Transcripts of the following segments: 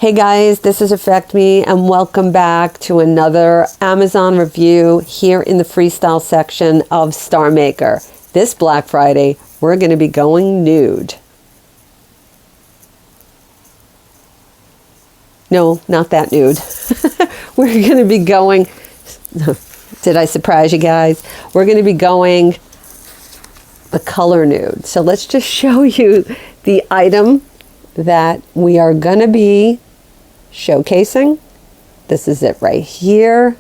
Hey guys, this is Affect Me and welcome back to another Amazon review here in the freestyle section of Star Maker. This Black Friday, we're going to be going nude. No, not that nude. We're going to be going, did I surprise you guys? We're going to be going the color nude. So let's just show you the item that we are going to be showcasing. This is it right here.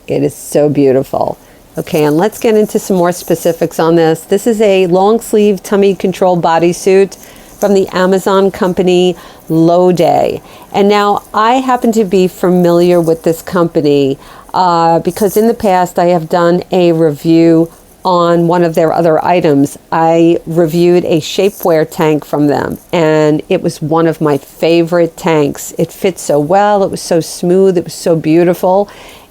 It is so beautiful. Okay, and let's get into some more specifics on this. This is a long sleeve tummy control bodysuit from the Amazon company Day. And now I happen to be familiar with this company because in the past I have done a review on one of their other items. I reviewed a shapewear tank from them, and it was one of my favorite tanks. It fit so well, it was so smooth, it was so beautiful,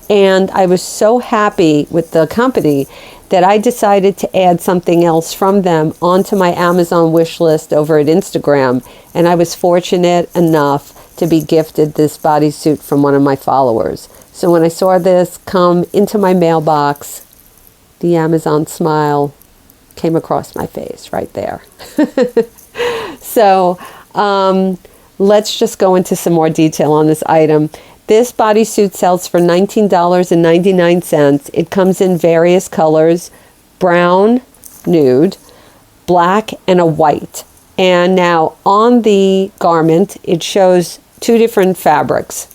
and I was so happy with the company that I decided to add something else from them onto my Amazon wish list over at Instagram, and I was fortunate enough to be gifted this bodysuit from one of my followers. So when I saw this come into my mailbox, the Amazon smile came across my face right there. So let's just go into some more detail on this item. This bodysuit sells for $19.99. It comes in various colors: brown, nude, black, and a white. And now on the garment, it shows two different fabrics.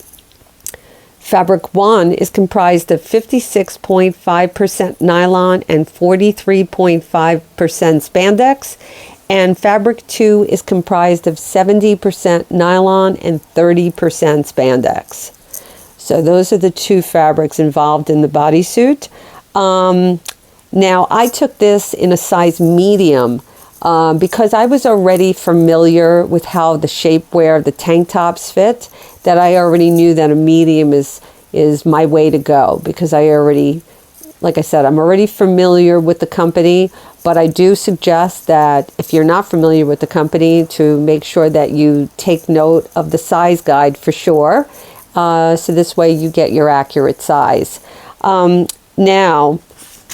Fabric 1 is comprised of 56.5% nylon and 43.5% spandex, and fabric 2 is comprised of 70% nylon and 30% spandex. So those are the two fabrics involved in the bodysuit. Now I took this in a size medium because I was already familiar with how the shapewear of the tank tops fit, that I already knew that a medium is my way to go, because I already, like I said, I'm already familiar with the company, but I do suggest that if you're not familiar with the company, to make sure that you take note of the size guide for sure, so this way you get your accurate size. Now,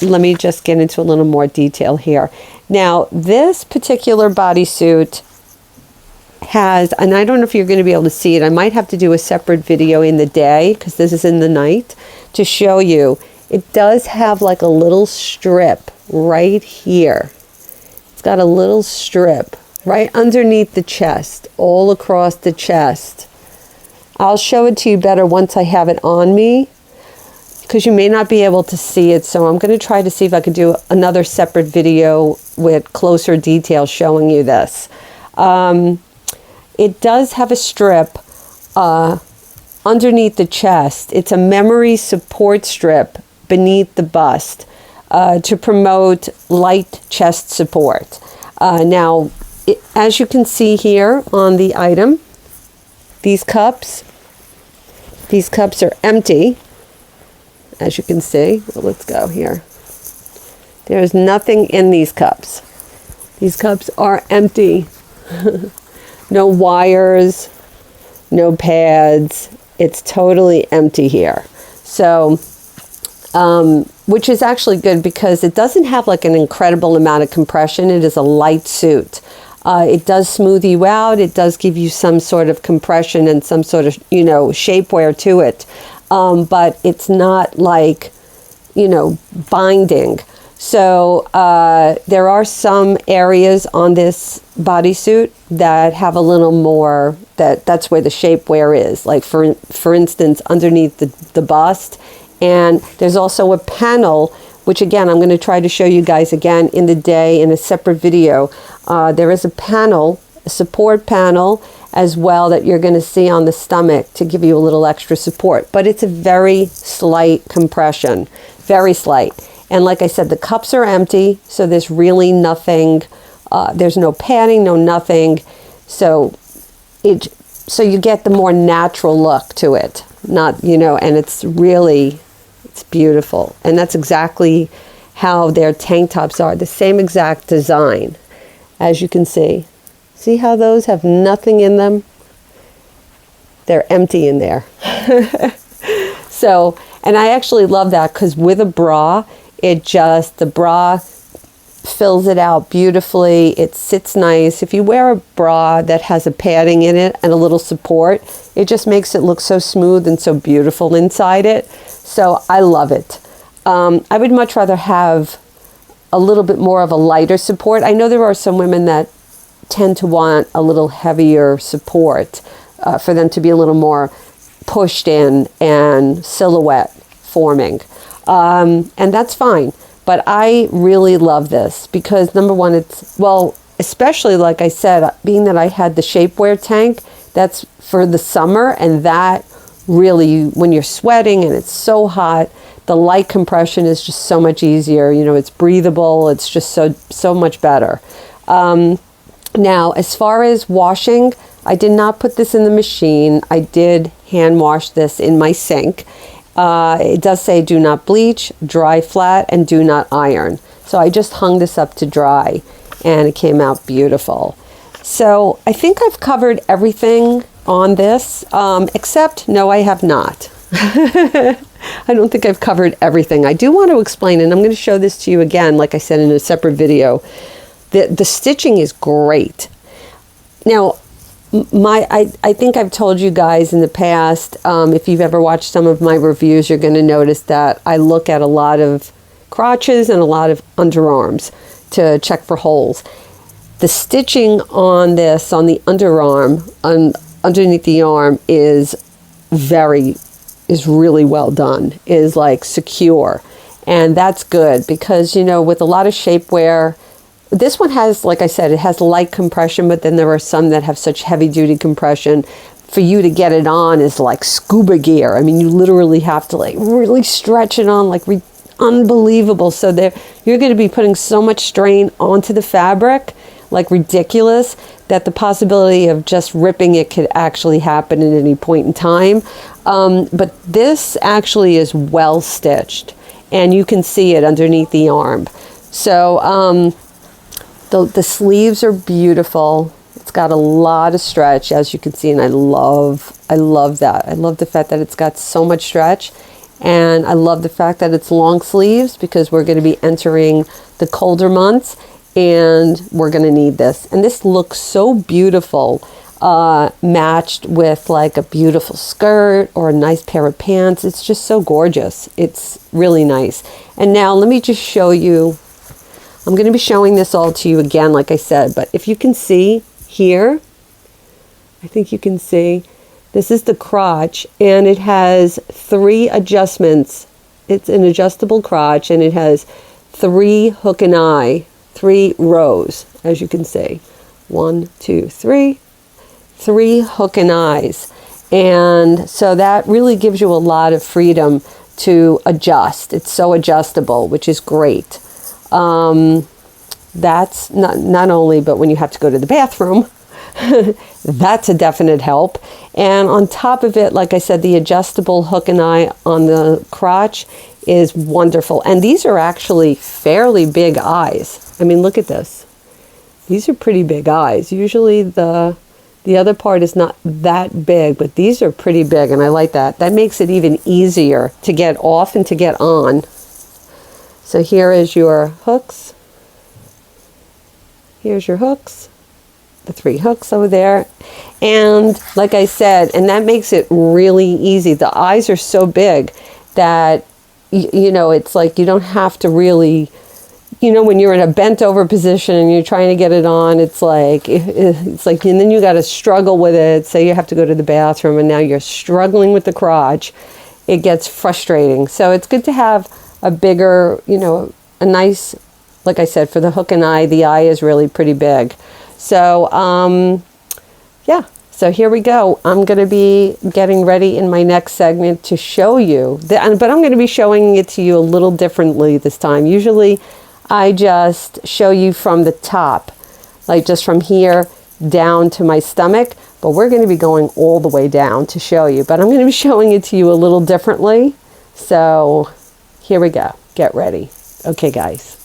let me just get into a little more detail here. Now, this particular bodysuit has, and I don't know if you're going to be able to see it, I might have to do a separate video in the day because this is in the night to show you. It does have like a little strip right here. It's got a little strip right underneath the chest, all across the chest. I'll show it to you better once I have it on me, because you may not be able to see it, so I'm going to try to see if I can do another separate video with closer detail showing you this. It does have a strip underneath the chest. It's a memory support strip beneath the bust to promote light chest support. Now, as you can see here on the item, these cups are empty. As you can see, well, let's go here. There's nothing in these cups. These cups are empty. No wires, no pads. It's totally empty here. So, which is actually good because it doesn't have like an incredible amount of compression. It is a light suit. It does smooth you out. It does give you some sort of compression and some sort of, shapewear to it. But it's not like, binding. So there are some areas on this bodysuit that have a little more, that's where the shapewear is. Like for instance, underneath the bust. And there's also a panel, which again, I'm going to try to show you guys again in the day in a separate video. There is a panel, a support panel as well, that you're going to see on the stomach to give you a little extra support. But it's a very slight compression, very slight. And like I said, the cups are empty, so there's really nothing, there's no padding, no nothing. So you get the more natural look to it, not, and it's beautiful. And that's exactly how their tank tops are, the same exact design, as you can see. See how those have nothing in them? they're empty in there. So, and I actually love that because with a bra, the bra fills it out beautifully. It sits nice. If you wear a bra that has a padding in it and a little support, it just makes it look so smooth and so beautiful inside it. So I love it. I would much rather have a little bit more of a lighter support. I know there are some women that tend to want a little heavier support for them to be a little more pushed in and silhouette forming. And that's fine. But I really love this because number one, especially like I said, being that I had the shapewear tank, that's for the summer, and that really, when you're sweating and it's so hot, the light compression is just so much easier. You know, it's breathable. It's just so much better. Now, as far as washing, I did not put this in the machine. I did hand wash this in my sink. It does say do not bleach, dry flat, and do not iron. So I just hung this up to dry, and it came out beautiful. So I think I've covered everything on this, except no, I have not. I don't think I've covered everything. I do want to explain, and I'm going to show this to you again, like I said in a separate video. The stitching is great. Now, I think I've told you guys in the past, if you've ever watched some of my reviews, you're going to notice that I look at a lot of crotches and a lot of underarms to check for holes. The stitching on this, on the underarm, underneath the arm, is really well done, is like secure. And that's good because, you know, with a lot of shapewear, this one has, like I said, it has light compression, but then there are some that have such heavy duty compression. For you to get it on is like scuba gear. I mean, you literally have to like really stretch it on, like unbelievable. So you're going to be putting so much strain onto the fabric, like ridiculous, that the possibility of just ripping it could actually happen at any point in time. But this actually is well stitched, and you can see it underneath the arm. So, the sleeves are beautiful. It's got a lot of stretch, as you can see, and I love that. I love the fact that it's got so much stretch, and I love the fact that it's long sleeves because we're going to be entering the colder months, and we're going to need this. And this looks so beautiful, matched with like a beautiful skirt or a nice pair of pants. It's just so gorgeous. It's really nice. And now let me just show you. I'm going to be showing this all to you again, like I said, but if you can see here, I think you can see, this is the crotch, and it has 3 adjustments. It's an adjustable crotch, and it has 3 hook and eye, 3 rows, as you can see. 1, 2, 3. 3 hook and eyes. And so that really gives you a lot of freedom to adjust. It's so adjustable, which is great. That's not only, but when you have to go to the bathroom, that's a definite help. And on top of it, like I said, the adjustable hook and eye on the crotch is wonderful. And these are actually fairly big eyes. I mean, look at this. These are pretty big eyes. Usually the other part is not that big, but these are pretty big, and I like that. That makes it even easier to get off and to get on. So here is your hooks. Here's your hooks, the 3 hooks over there. And like I said, and that makes it really easy. The eyes are so big that, you know, it's like you don't have to really, you know, when you're in a bent over position and you're trying to get it on, it's like, and then you got to struggle with it. Say you have to go to the bathroom and now you're struggling with the crotch. It gets frustrating. So it's good to have a bigger, you know, a nice, like I said, for the hook and eye, the eye is really pretty big. So, yeah, so here we go. I'm going to be getting ready in my next segment to show you, but I'm going to be showing it to you a little differently this time. Usually I just show you from the top, like just from here down to my stomach, but we're going to be going all the way down to show you, but I'm going to be showing it to you a little differently. So here we go. Get ready. Okay, guys.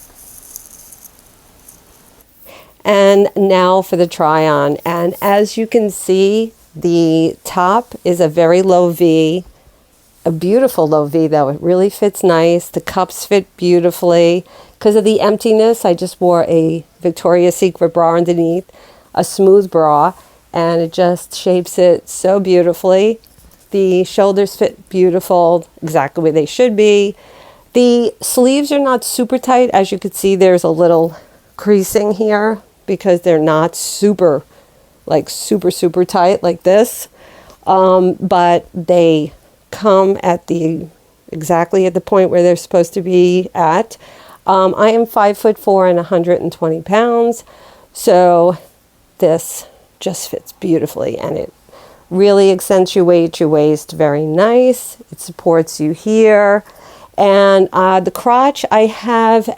And now for the try on. And as you can see, The top is a very low V, a beautiful low V though. It really fits nice. The cups fit beautifully. Because of the emptiness, I just wore a Victoria's Secret bra underneath, a smooth bra, and it just shapes it so beautifully. The shoulders fit beautiful, exactly where they should be. The sleeves are not super tight. As you can see, there's a little creasing here because they're not super tight like this. But they come at exactly at the point where they're supposed to be at. I am 5'4" and 120 pounds. So this just fits beautifully, and it really accentuates your waist very nice. It supports you here. And the crotch I have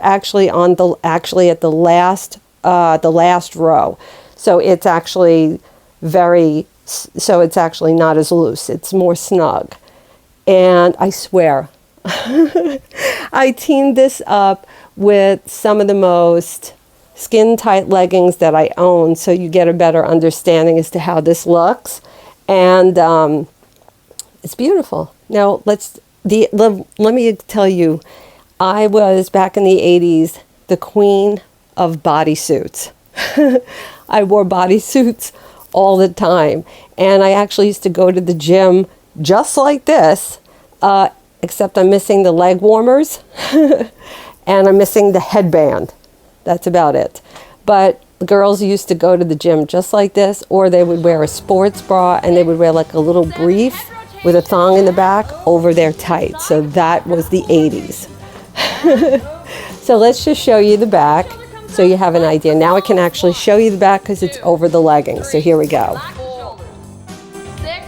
actually at the last row. So it's actually not as loose. It's more snug. And I swear, I teamed this up with some of the most skin tight leggings that I own, so you get a better understanding as to how this looks. And it's beautiful. Now let me tell you, I was back in the 80s the queen of bodysuits. I wore bodysuits all the time, and I actually used to go to the gym just like this, except I'm missing the leg warmers and I'm missing the headband. That's about it. But the girls used to go to the gym just like this, or they would wear a sports bra and they would wear like a little brief with a thong in the back over their tights. So that was the 80s. So let's just show you the back so you have an idea. Now I can actually show you the back because it's over the leggings. So here we go. 6,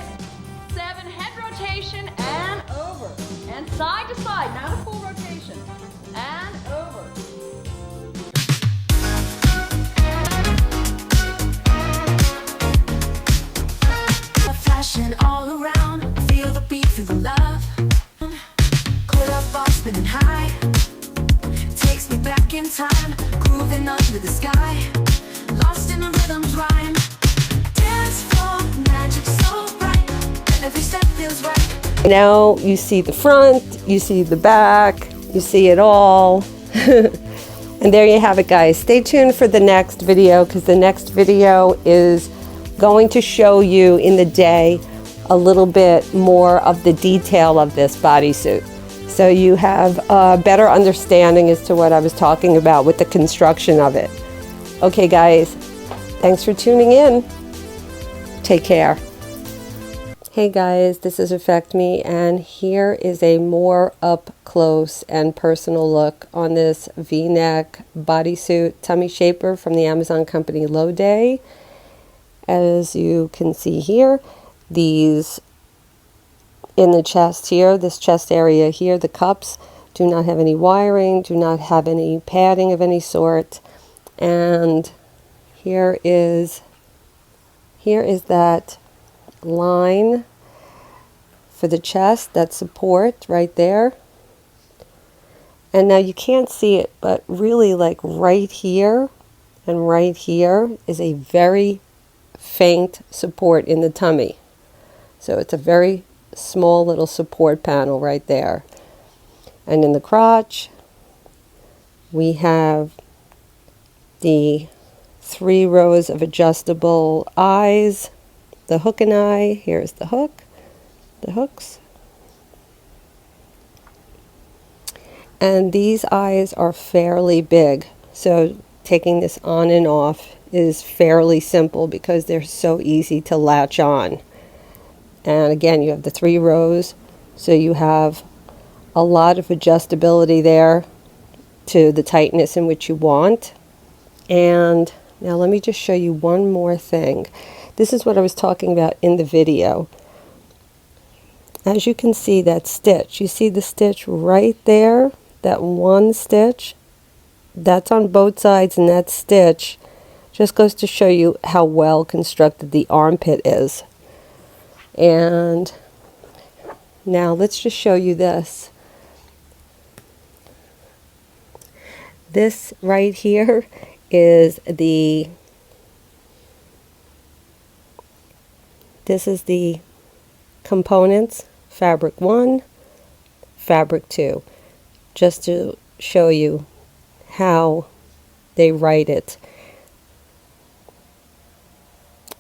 7, head rotation and over. And side to side, not a full rotation. And over. Flashing all around, feel the beat, feel the love. Caught up all spinning high, takes me back in time, grooving under the sky, lost in the rhythm's rhyme. Dance floor magic so bright, every step feels right. Now you see the front, you see the back, you see it all. And there you have it, guys. Stay tuned for the next video, because the next video is going to show you in the day a little bit more of the detail of this bodysuit, so you have a better understanding as to what I was talking about with the construction of it. Okay guys, thanks for tuning in. Take care. Hey guys, this is Affect Me, and here is a more up close and personal look on this V-neck bodysuit tummy shaper from the Amazon company Low Day. As you can see here, these in the chest here, this chest area here, the cups do not have any wiring, do not have any padding of any sort. And here is that line for the chest, that support right there. And now you can't see it, but really like right here and right here is a very faint support in the tummy. So it's a very small little support panel right there. And in the crotch, we have the 3 rows of adjustable eyes, the hook and eye. Here's the hook, the hooks. And these eyes are fairly big, so taking this on and off is fairly simple because they're so easy to latch on. And again, you have the 3 rows, so you have a lot of adjustability there to the tightness in which you want. And now let me just show you one more thing. This is what I was talking about in the video. As you can see, that stitch, you see the stitch right there, that one stitch, that's on both sides, and that stitch just goes to show you how well constructed the armpit is. And now let's just show you this. This right here is the This is the components, fabric 1, fabric 2, just to show you how they write it.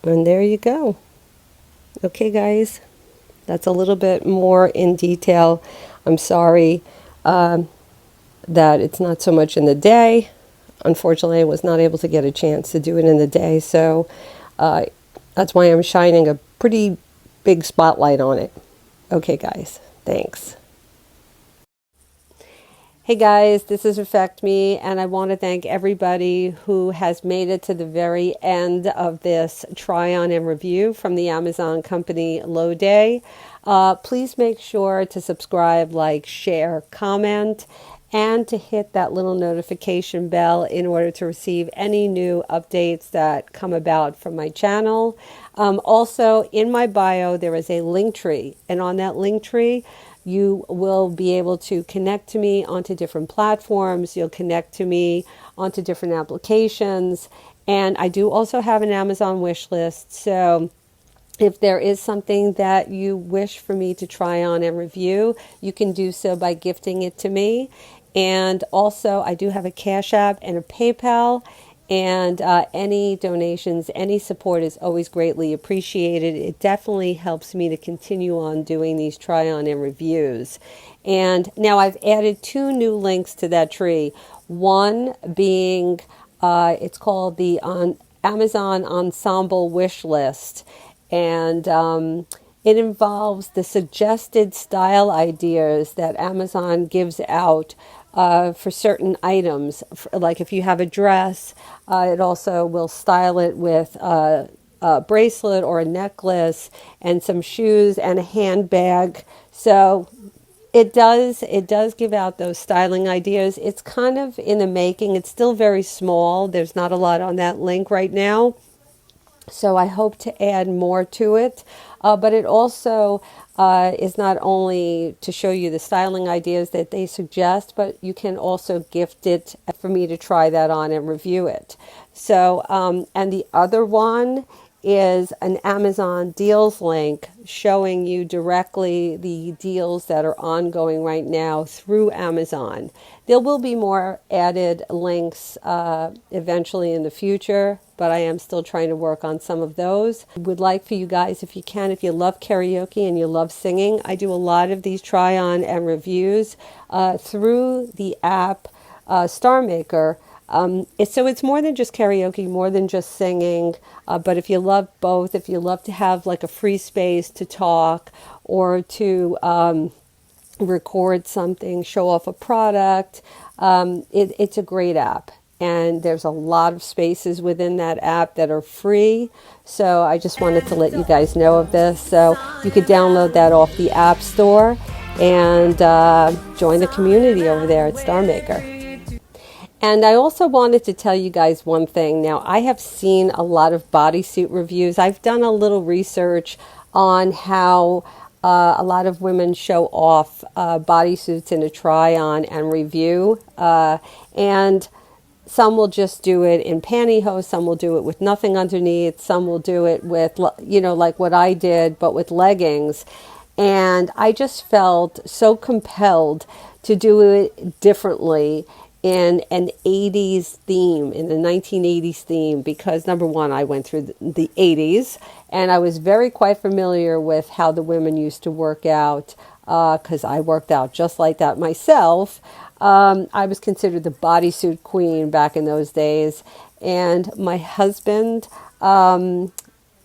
And there you go. Okay, guys, that's a little bit more in detail. I'm sorry that it's not so much in the day. Unfortunately, I was not able to get a chance to do it in the day, so that's why I'm shining a pretty big spotlight on it. Okay, guys, thanks. Hey guys, this is Affect Me, and I want to thank everybody who has made it to the very end of this try-on and review from the Amazon company Low Day. Please make sure to subscribe, like, share, comment, and to hit that little notification bell in order to receive any new updates that come about from my channel. Also, in my bio, there is a link tree, and on that link tree, you will be able to connect to me onto different platforms. You'll connect to me onto different applications. And I do also have an Amazon wish list. So if there is something that you wish for me to try on and review, you can do so by gifting it to me. And also, I do have a Cash App and a PayPal. And any donations, any support is always greatly appreciated. It definitely helps me to continue on doing these try-on and reviews. And now I've added 2 new links to that tree. One being, it's called the Amazon Ensemble Wish List. And it involves the suggested style ideas that Amazon gives out for certain items. Like if you have a dress, it also will style it with a bracelet or a necklace and some shoes and a handbag. So it does give out those styling ideas. It's kind of in the making. It's still very small. There's not a lot on that link right now. So I hope to add more to it. But it also is not only to show you the styling ideas that they suggest, but you can also gift it for me to try that on and review it. So, and the other one is an Amazon deals link showing you directly the deals that are ongoing right now through Amazon. There will be more added links eventually in the future, but I am still trying to work on some of those. I would like for you guys, if you can, if you love karaoke and you love singing, I do a lot of these try-on and reviews through the app Star Maker. So it's more than just karaoke, more than just singing. But if you love both, if you love to have like a free space to talk or to record something, show off a product, it's a great app. And there's a lot of spaces within that app that are free. So I just wanted to let you guys know of this. So you could download that off the App Store and join the community over there at Star Maker. And I also wanted to tell you guys one thing. Now, I have seen a lot of bodysuit reviews. I've done a little research on how a lot of women show off bodysuits in a try-on and review. And some will just do it in pantyhose. Some will do it with nothing underneath. Some will do it with, like what I did, but with leggings. And I just felt so compelled to do it differently in an 80s theme, in the 1980s theme, because number one, I went through the 80s and I was quite familiar with how the women used to work out, because I worked out just like that myself. I was considered the bodysuit queen back in those days, and my husband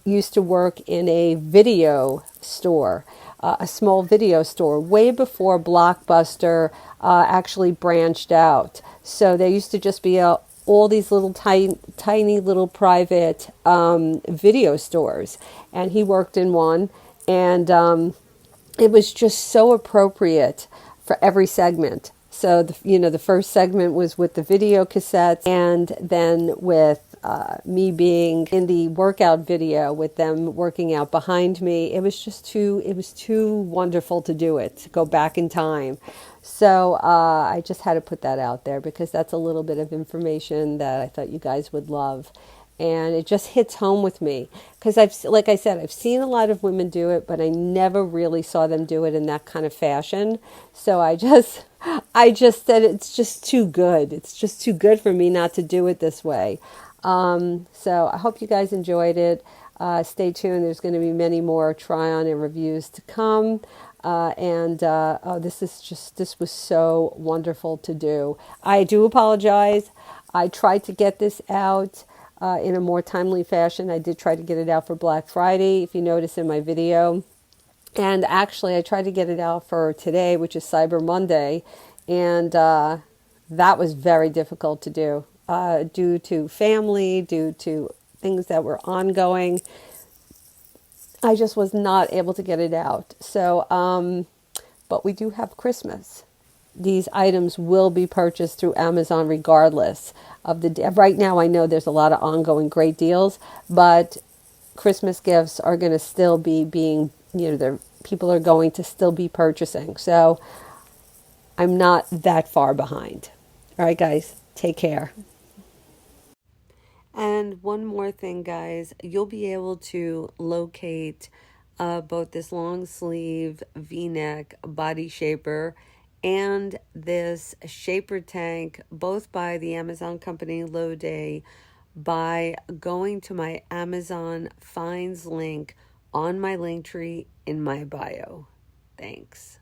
used to work in a video store, a small video store, way before Blockbuster actually branched out. So there used to just be all these little tiny little private video stores, and he worked in one, and it was just so appropriate for every segment. So the first segment was with the video cassettes, and then with me being in the workout video with them working out behind me. It was too wonderful to do it, to go back in time. So I just had to put that out there because that's a little bit of information that I thought you guys would love. and it just hits home with me because like I said, I've seen a lot of women do it, but I never really saw them do it in that kind of fashion. So I just said it's just too good. It's just too good for me not to do it this way. So I hope you guys enjoyed it. Stay tuned. There's going to be many more try-on and reviews to come. This was so wonderful to do. I do apologize. I tried to get this out in a more timely fashion. I did try to get it out for Black Friday, if you notice in my video. And actually, I tried to get it out for today, which is Cyber Monday. And that was very difficult to do due to family, due to things that were ongoing. I just was not able to get it out. So, but we do have Christmas. These items will be purchased through Amazon regardless of the day. Right now, I know there's a lot of ongoing great deals, but Christmas gifts are going to still be being, people are going to still be purchasing. So I'm not that far behind. All right, guys, take care. And one more thing, guys, you'll be able to locate both this long sleeve V-neck body shaper and this shaper tank, both by the Amazon company Lowday, by going to my Amazon Finds link on my link tree in my bio. Thanks.